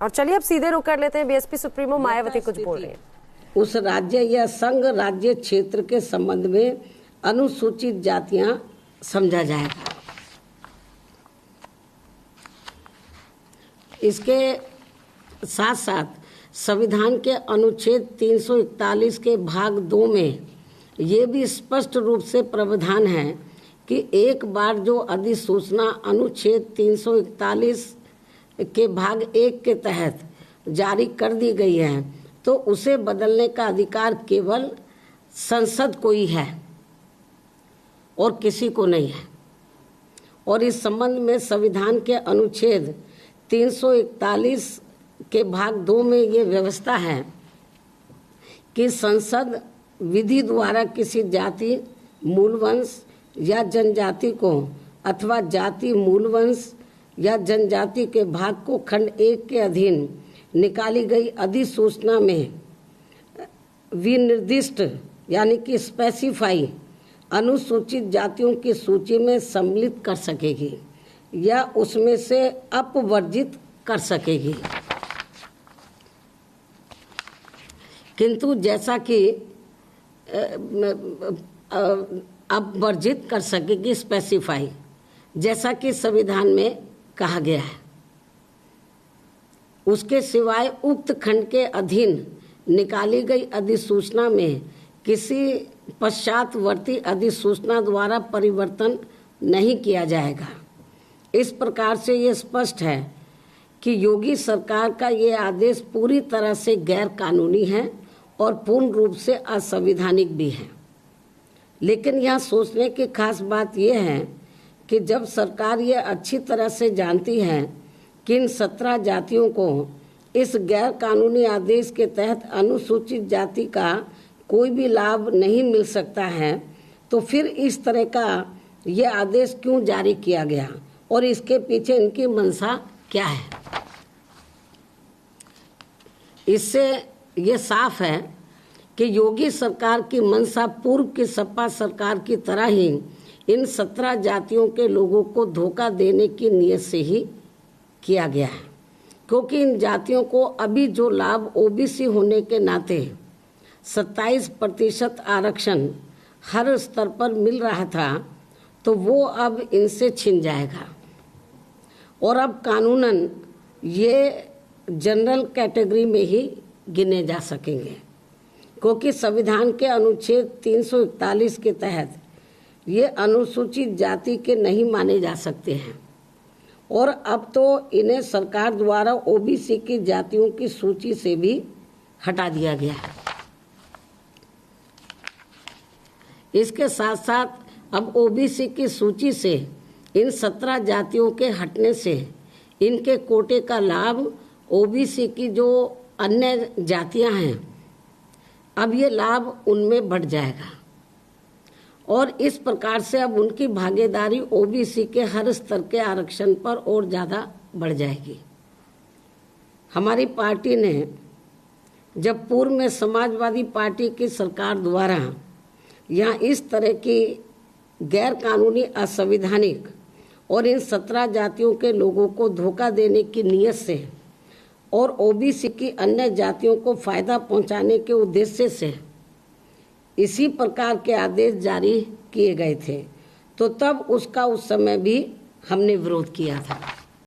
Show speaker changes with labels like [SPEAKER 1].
[SPEAKER 1] और चलिए अब सीधे रुक कर लेते हैं, बीएसपी सुप्रीमो मायावती कुछ बोल रहे हैं।
[SPEAKER 2] उस राज्य या संघ राज्य क्षेत्र के संबंध में अनुसूचित जातियां समझा जाएगा। इसके साथ साथ संविधान के अनुच्छेद 341 के भाग 2 में ये भी स्पष्ट रूप से प्रावधान है कि एक बार जो अधिसूचना अनुच्छेद 341 के भाग 1 के तहत जारी कर दी गई है तो उसे बदलने का अधिकार केवल संसद को ही है और किसी को नहीं है। और इस संबंध में संविधान के अनुच्छेद 341 के भाग 2 में ये व्यवस्था है कि संसद विधि द्वारा किसी जाति, मूलवंश या जनजाति को अथवा जाति, मूलवंश या जनजाति के भाग को खंड 1 के अधीन निकाली गई अधिसूचना में विनिर्दिष्ट यानी कि स्पेसिफाई अनुसूचित जातियों की सूची में सम्मिलित कर सकेगी या उसमें से अपवर्जित कर सकेगी। किंतु जैसा कि अपवर्जित कर सकेगी स्पेसिफाई, जैसा कि संविधान में कहा गया है। उसके सिवाय उक्त खंड के अधीन निकाली गई अधिसूचना में किसी पश्चातवर्ती अधिसूचना द्वारा परिवर्तन नहीं किया जाएगा। इस प्रकार से ये स्पष्ट है कि योगी सरकार का ये आदेश पूरी तरह से गैर कानूनी है और पूर्ण रूप से असंवैधानिक भी है। लेकिन यहाँ सोचने की खास बात यह है कि जब सरकार ये अच्छी तरह से जानती है कि इन 17 जातियों को इस गैर कानूनी आदेश के तहत अनुसूचित जाति का कोई भी लाभ नहीं मिल सकता है, तो फिर इस तरह का ये आदेश क्यों जारी किया गया और इसके पीछे इनकी मंशा क्या है। इससे ये साफ है कि योगी सरकार की मंशा पूर्व की सपा सरकार की तरह ही इन 17 जातियों के लोगों को धोखा देने की नीयत से ही किया गया है, क्योंकि इन जातियों को अभी जो लाभ ओबीसी होने के नाते 27% आरक्षण हर स्तर पर मिल रहा था, तो वो अब इनसे छिन जाएगा और अब कानूनन ये जनरल कैटेगरी में ही गिने जा सकेंगे, क्योंकि संविधान के अनुच्छेद 341 के तहत ये अनुसूचित जाति के नहीं माने जा सकते हैं और अब तो इन्हें सरकार द्वारा ओबीसी की जातियों की सूची से भी हटा दिया गया है। इसके साथ साथ अब ओबीसी की सूची से इन 17 जातियों के हटने से इनके कोटे का लाभ ओबीसी की जो अन्य जातियां हैं, अब ये लाभ उनमें बढ़ जाएगा और इस प्रकार से अब उनकी भागीदारी ओबीसी के हर स्तर के आरक्षण पर और ज़्यादा बढ़ जाएगी। हमारी पार्टी ने जब पूर्व में समाजवादी पार्टी की सरकार द्वारा यहाँ इस तरह की गैर कानूनी, असंवैधानिक और इन 17 जातियों के लोगों को धोखा देने की नीयत से और ओबीसी की अन्य जातियों को फायदा पहुंचाने के उद्देश्य से इसी प्रकार के आदेश जारी किए गए थे, तो तब उसका उस समय भी हमने विरोध किया था।